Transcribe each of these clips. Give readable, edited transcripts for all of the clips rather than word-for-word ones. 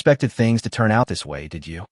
expected things to turn out this way, did you?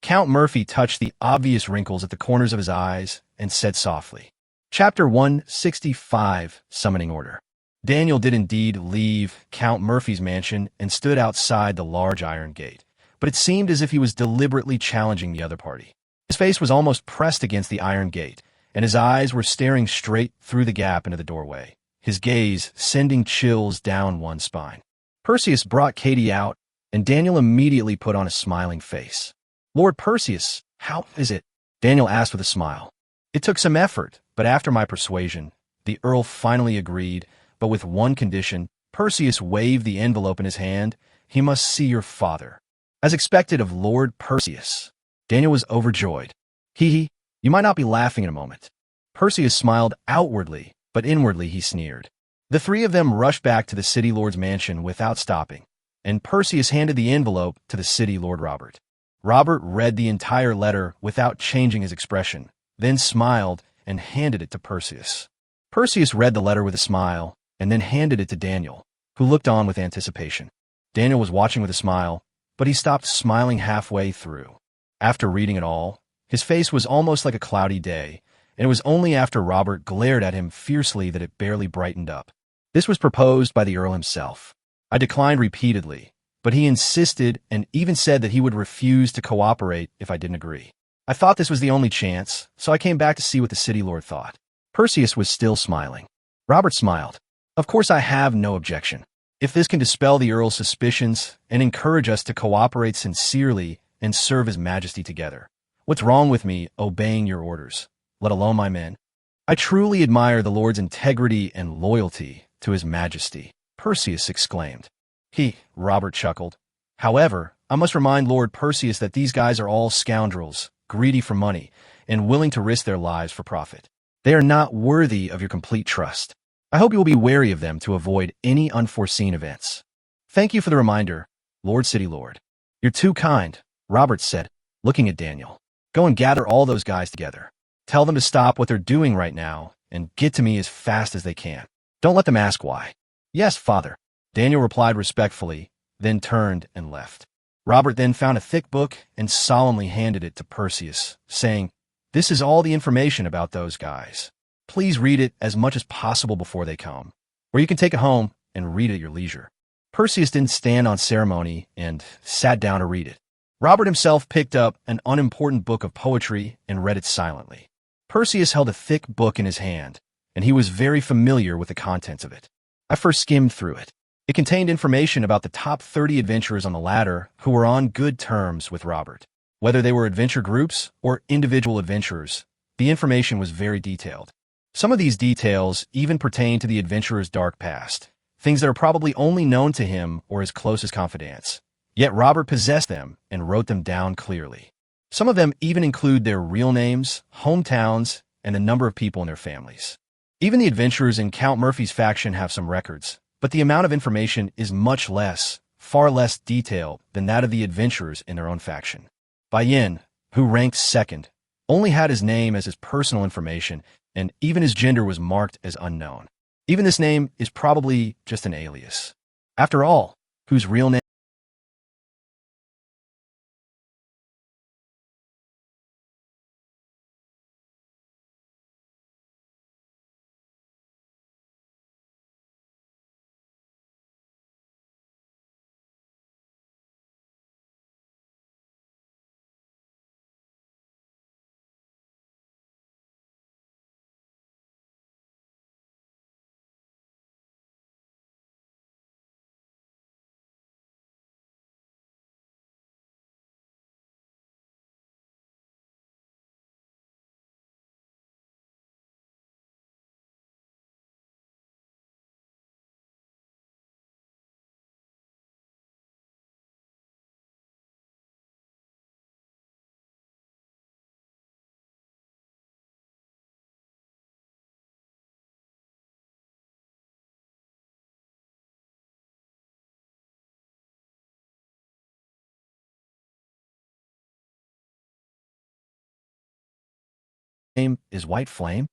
Count Murphy touched the obvious wrinkles at the corners of his eyes and said softly. Chapter 165, Summoning Order. Daniel did indeed leave Count Murphy's mansion and stood outside the large iron gate, but it seemed as if he was deliberately challenging the other party. His face was almost pressed against the iron gate, and his eyes were staring straight through the gap into the doorway, his gaze sending chills down one's spine. Perseus brought Katie out, and Daniel immediately put on a smiling face. Lord Perseus, how is it? Daniel asked with a smile. It took some effort, but after my persuasion, the Earl finally agreed, but with one condition. Perseus waved the envelope in his hand. He must see your father. As expected of Lord Perseus, Daniel was overjoyed. Hee, you might not be laughing in a moment. Perseus smiled outwardly, but inwardly he sneered. The three of them rushed back to the city lord's mansion without stopping, and Perseus handed the envelope to the city lord Robert. Robert read the entire letter without changing his expression, then smiled and handed it to Perseus. Perseus read the letter with a smile and then handed it to Daniel, who looked on with anticipation. Daniel was watching with a smile, but he stopped smiling halfway through. After reading it all, his face was almost like a cloudy day, and it was only after Robert glared at him fiercely that it barely brightened up. This was proposed by the Earl himself. I declined repeatedly, but he insisted and even said that he would refuse to cooperate if I didn't agree. I thought this was the only chance, so I came back to see what the city lord thought. Perseus was still smiling. Robert smiled. Of course I have no objection. If this can dispel the Earl's suspicions and encourage us to cooperate sincerely and serve His Majesty together. What's wrong with me obeying your orders, let alone my men? I truly admire the Lord's integrity and loyalty to His Majesty, Perseus exclaimed. Robert chuckled. However, I must remind Lord Perseus that these guys are all scoundrels, greedy for money, and willing to risk their lives for profit. They are not worthy of your complete trust. I hope you will be wary of them to avoid any unforeseen events. Thank you for the reminder, Lord City Lord. You're too kind, Robert said, looking at Daniel. Go and gather all those guys together. Tell them to stop what they're doing right now and get to me as fast as they can. Don't let them ask why. Yes, Father. Daniel replied respectfully, then turned and left. Robert then found a thick book and solemnly handed it to Perseus, saying, This is all the information about those guys. Please read it as much as possible before they come, or you can take it home and read it at your leisure. Perseus didn't stand on ceremony and sat down to read it. Robert himself picked up an unimportant book of poetry and read it silently. Perseus held a thick book in his hand, and he was very familiar with the contents of it. I first skimmed through it. It contained information about the top 30 adventurers on the ladder who were on good terms with Robert. Whether they were adventure groups or individual adventurers, the information was very detailed. Some of these details even pertain to the adventurer's dark past, things that are probably only known to him or his closest confidants. Yet Robert possessed them and wrote them down clearly. Some of them even include their real names, hometowns, and the number of people in their families. Even the adventurers in Count Murphy's faction have some records, but the amount of information is much less, far less detailed than that of the adventurers in their own faction. Bai Yin, who ranked second, only had his name as his personal information, and even his gender was marked as unknown. Even this name is probably just an alias. After all, whose real name is White Flame?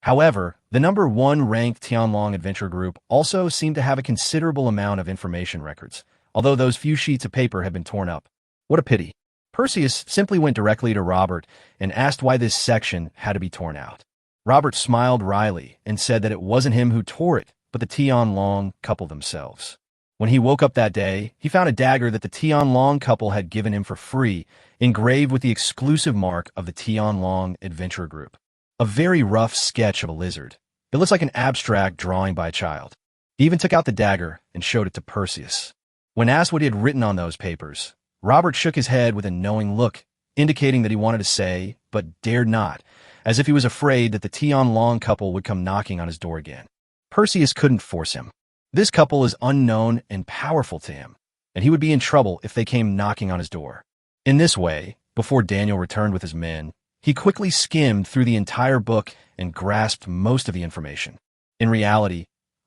However, the number 1 ranked Tianlong Adventure Group also seemed to have a considerable amount of information records, although those few sheets of paper had been torn up. What a pity. Perseus simply went directly to Robert and asked why this section had to be torn out. Robert smiled wryly and said that it wasn't him who tore it, but the Tianlong couple themselves. When he woke up that day, he found a dagger that the Tianlong couple had given him for free, engraved with the exclusive mark of the Tianlong Adventure Group. A very rough sketch of a lizard. It looks like an abstract drawing by a child. He even took out the dagger and showed it to Perseus. When asked what he had written on those papers, Robert shook his head with a knowing look, indicating that he wanted to say, but dared not, as if he was afraid that the Tianlong couple would come knocking on his door again. Perseus couldn't force him. This couple is unknown and powerful to him, and he would be in trouble if they came knocking on his door. In this way, before Daniel returned with his men, he quickly skimmed through the entire book and grasped most of the information. In reality,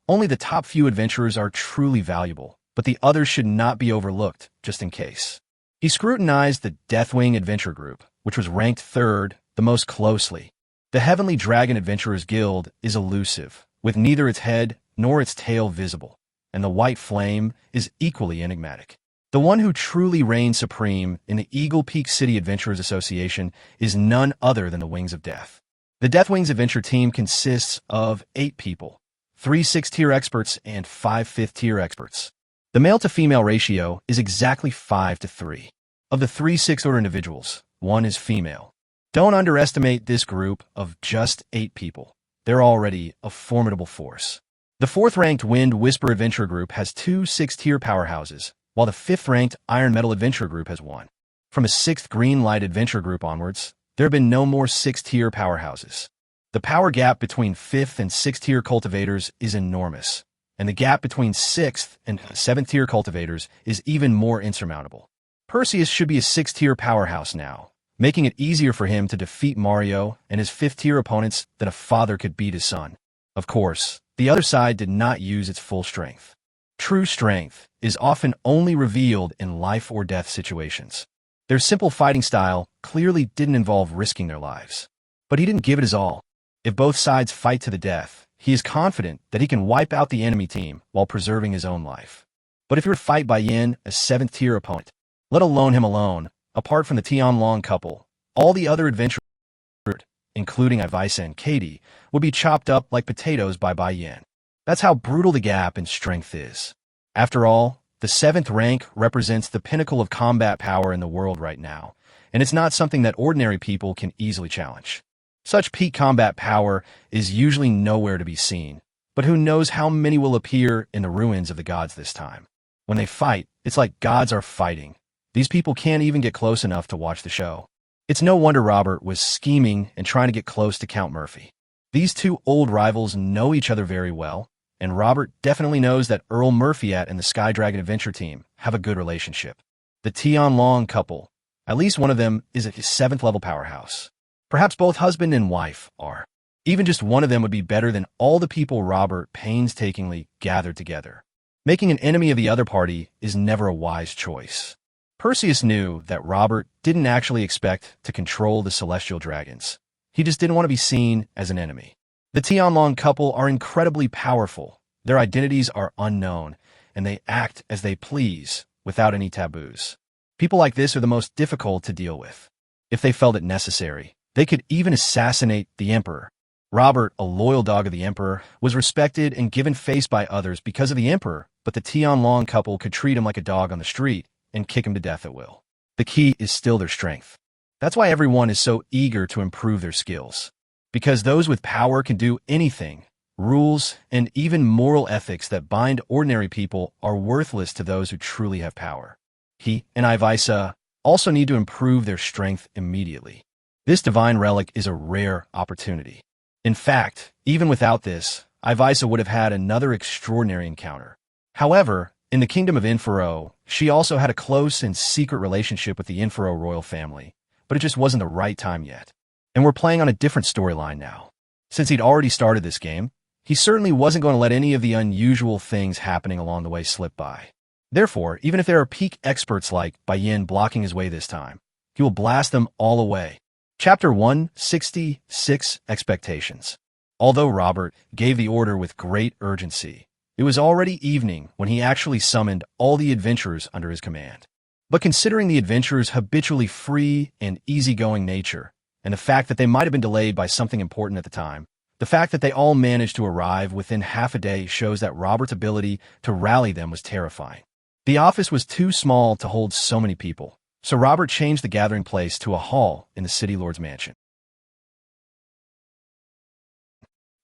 only the top few adventurers are truly valuable, but the others should not be overlooked, just in case. He scrutinized the Deathwing Adventure Group, which was ranked third, the most closely. The Heavenly Dragon Adventurers Guild is elusive, with neither its head nor its tail visible, and the White Flame is equally enigmatic. The one who truly reigns supreme in the Eagle Peak City Adventurers Association is none other than the Wings of Death. The Deathwings Adventure Team consists of 8 people, 3 6th-tier experts and 5 5th-tier experts. The male-to-female ratio is exactly 5-3. Of the 3 6th Order individuals, 1 is female. Don't underestimate this group of just 8 people. They're already a formidable force. The 4th-ranked Wind Whisper Adventure Group has 2 6th-tier powerhouses, while the 5th-ranked Iron Metal Adventure Group has 1. From a 6th Green Light Adventure Group onwards, there have been no more 6th-tier powerhouses. The power gap between 5th and 6th-tier cultivators is enormous, and the gap between 6th and 7th-tier cultivators is even more insurmountable. Perseus should be a 6th-tier powerhouse now, making it easier for him to defeat Mario and his 5th-tier opponents than a father could beat his son. Of course, the other side did not use its full strength. True strength is often only revealed in life-or-death situations. Their simple fighting style clearly didn't involve risking their lives. But he didn't give it his all. If both sides fight to the death, he is confident that he can wipe out the enemy team while preserving his own life. But if you were to fight Bai Yin, a 7th-tier opponent, let alone, apart from the Tianlong couple, all the other adventurers, including Ivisa and Katie, would be chopped up like potatoes by Bai Yin. That's how brutal the gap in strength is. After all, the 7th rank represents the pinnacle of combat power in the world right now, and it's not something that ordinary people can easily challenge. Such peak combat power is usually nowhere to be seen, but who knows how many will appear in the ruins of the gods this time. When they fight, it's like gods are fighting. These people can't even get close enough to watch the show. It's no wonder Robert was scheming and trying to get close to Count Murphy. These two old rivals know each other very well, and Robert definitely knows that Earl Murphyat and the Sky Dragon Adventure Team have a good relationship. The Tianlong couple, at least one of them is a 7th-level powerhouse. Perhaps both husband and wife are. Even just one of them would be better than all the people Robert painstakingly gathered together. Making an enemy of the other party is never a wise choice. Perseus knew that Robert didn't actually expect to control the celestial dragons. He just didn't want to be seen as an enemy. The Tianlong couple are incredibly powerful. Their identities are unknown, and they act as they please without any taboos. People like this are the most difficult to deal with. If they felt it necessary, they could even assassinate the Emperor. Robert, a loyal dog of the Emperor, was respected and given face by others because of the Emperor, but the Tianlong couple could treat him like a dog on the street and kick him to death at will. The key is still their strength. That's why everyone is so eager to improve their skills. Because those with power can do anything. Rules and even moral ethics that bind ordinary people are worthless to those who truly have power. He and Ivisa also need to improve their strength immediately. This divine relic is a rare opportunity. In fact, even without this, Ivisa would have had another extraordinary encounter. However, in the Kingdom of Infero, she also had a close and secret relationship with the Infero royal family, but it just wasn't the right time yet. And we're playing on a different storyline now. Since he'd already started this game, he certainly wasn't going to let any of the unusual things happening along the way slip by. Therefore, even if there are peak experts like Bai Yin blocking his way this time, he will blast them all away. Chapter 166, Expectations. Although Robert gave the order with great urgency, It was already evening when he actually summoned all the adventurers under his command. But considering the adventurers' habitually free and easygoing nature, and the fact that they might have been delayed by something important at the time, the fact that they all managed to arrive within half a day shows that Robert's ability to rally them was terrifying. The office was too small to hold so many people, so Robert changed the gathering place to a hall in the city lord's mansion.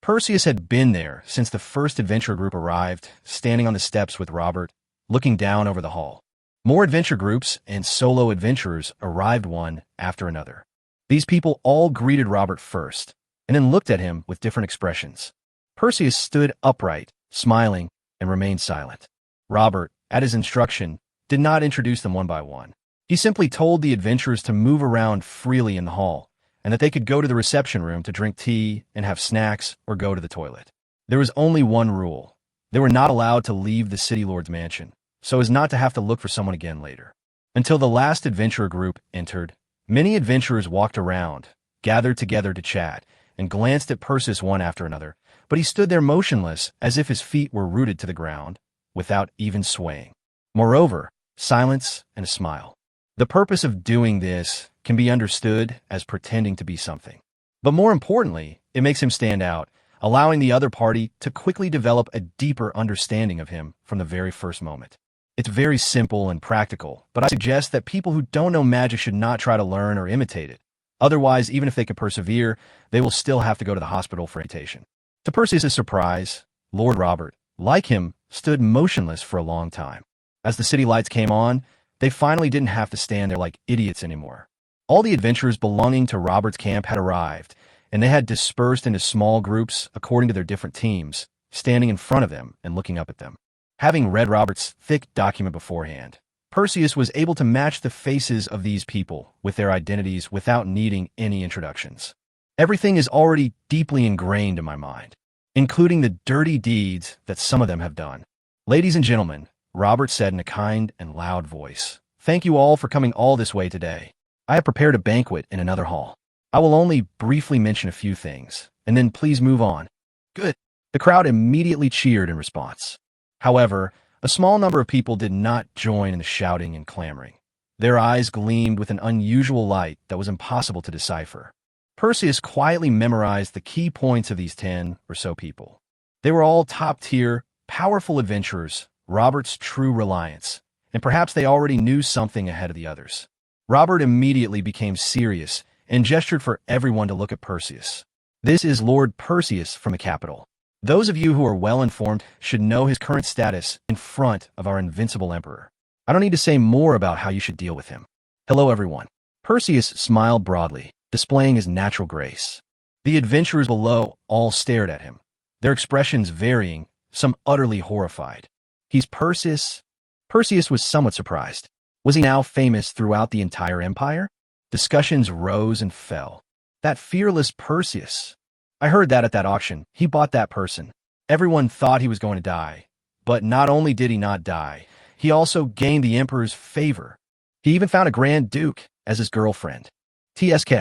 Perseus had been there since the first adventure group arrived, standing on the steps with Robert, looking down over the hall. More adventure groups and solo adventurers arrived one after another. These people all greeted Robert first, and then looked at him with different expressions. Perseus stood upright, smiling, and remained silent. Robert, at his instruction, did not introduce them one by one. He simply told the adventurers to move around freely in the hall, and that they could go to the reception room to drink tea and have snacks or go to the toilet. There was only one rule. They were not allowed to leave the city lord's mansion, so as not to have to look for someone again later. Until the last adventurer group entered, many adventurers walked around, gathered together to chat, and glanced at Perseus one after another, but he stood there motionless as if his feet were rooted to the ground, without even swaying. Moreover, silence and a smile. The purpose of doing this can be understood as pretending to be something. But more importantly, it makes him stand out, allowing the other party to quickly develop a deeper understanding of him from the very first moment. It's very simple and practical, but I suggest that people who don't know magic should not try to learn or imitate it. Otherwise, even if they could persevere, they will still have to go to the hospital for amputation. To Perseus' surprise, Lord Robert, like him, stood motionless for a long time. As the city lights came on, they finally didn't have to stand there like idiots anymore. All the adventurers belonging to Robert's camp had arrived, and they had dispersed into small groups according to their different teams, standing in front of them and looking up at them. Having read Robert's thick document beforehand, Perseus was able to match the faces of these people with their identities without needing any introductions. Everything is already deeply ingrained in my mind, including the dirty deeds that some of them have done. Ladies and gentlemen, Robert said in a kind and loud voice, thank you all for coming all this way today. I have prepared a banquet in another hall. I will only briefly mention a few things, and then please move on. Good. The crowd immediately cheered in response. However, a small number of people did not join in the shouting and clamoring. Their eyes gleamed with an unusual light that was impossible to decipher. Perseus quietly memorized the key points of these 10 or so people. They were all top-tier, powerful adventurers, Robert's true reliance, and perhaps they already knew something ahead of the others. Robert immediately became serious and gestured for everyone to look at Perseus. This is Lord Perseus from the capital. Those of you who are well-informed should know his current status in front of our invincible emperor. I don't need to say more about how you should deal with him. Hello, everyone. Perseus smiled broadly, displaying his natural grace. The adventurers below all stared at him, their expressions varying, some utterly horrified. He's Perseus? Perseus was somewhat surprised. Was he now famous throughout the entire empire? Discussions rose and fell. That fearless Perseus. I heard that at that auction. He bought that person. Everyone thought he was going to die. But not only did he not die, he also gained the emperor's favor. He even found a Grand Duke as his girlfriend. TSK.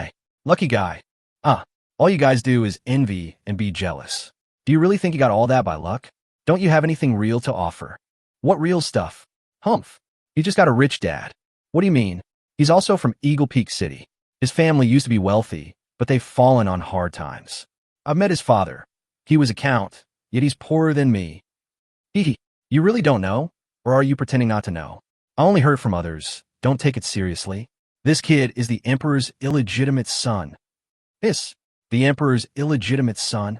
Lucky guy. All you guys do is envy and be jealous. Do you really think you got all that by luck? Don't you have anything real to offer? What real stuff? Humph. You just got a rich dad. What do you mean? He's also from Eagle Peak City. His family used to be wealthy, but they've fallen on hard times. I've met his father. He was a count, yet he's poorer than me. Hee. You really don't know? Or are you pretending not to know? I only heard from others. Don't take it seriously. This kid is the emperor's illegitimate son. The emperor's illegitimate son?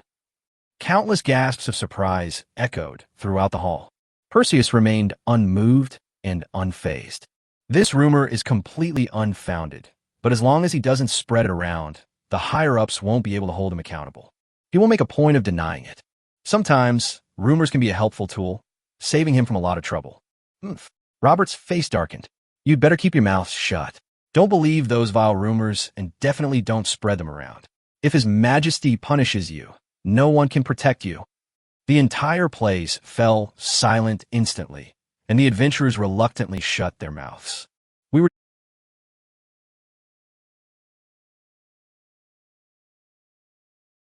Countless gasps of surprise echoed throughout the hall. Perseus remained unmoved and unfazed. This rumor is completely unfounded, but as long as he doesn't spread it around, the higher-ups won't be able to hold him accountable. He will make a point of denying it. Sometimes, rumors can be a helpful tool, saving him from a lot of trouble. Robert's face darkened. You'd better keep your mouth shut. Don't believe those vile rumors, and definitely don't spread them around. If His Majesty punishes you, no one can protect you. The entire place fell silent instantly, and the adventurers reluctantly shut their mouths.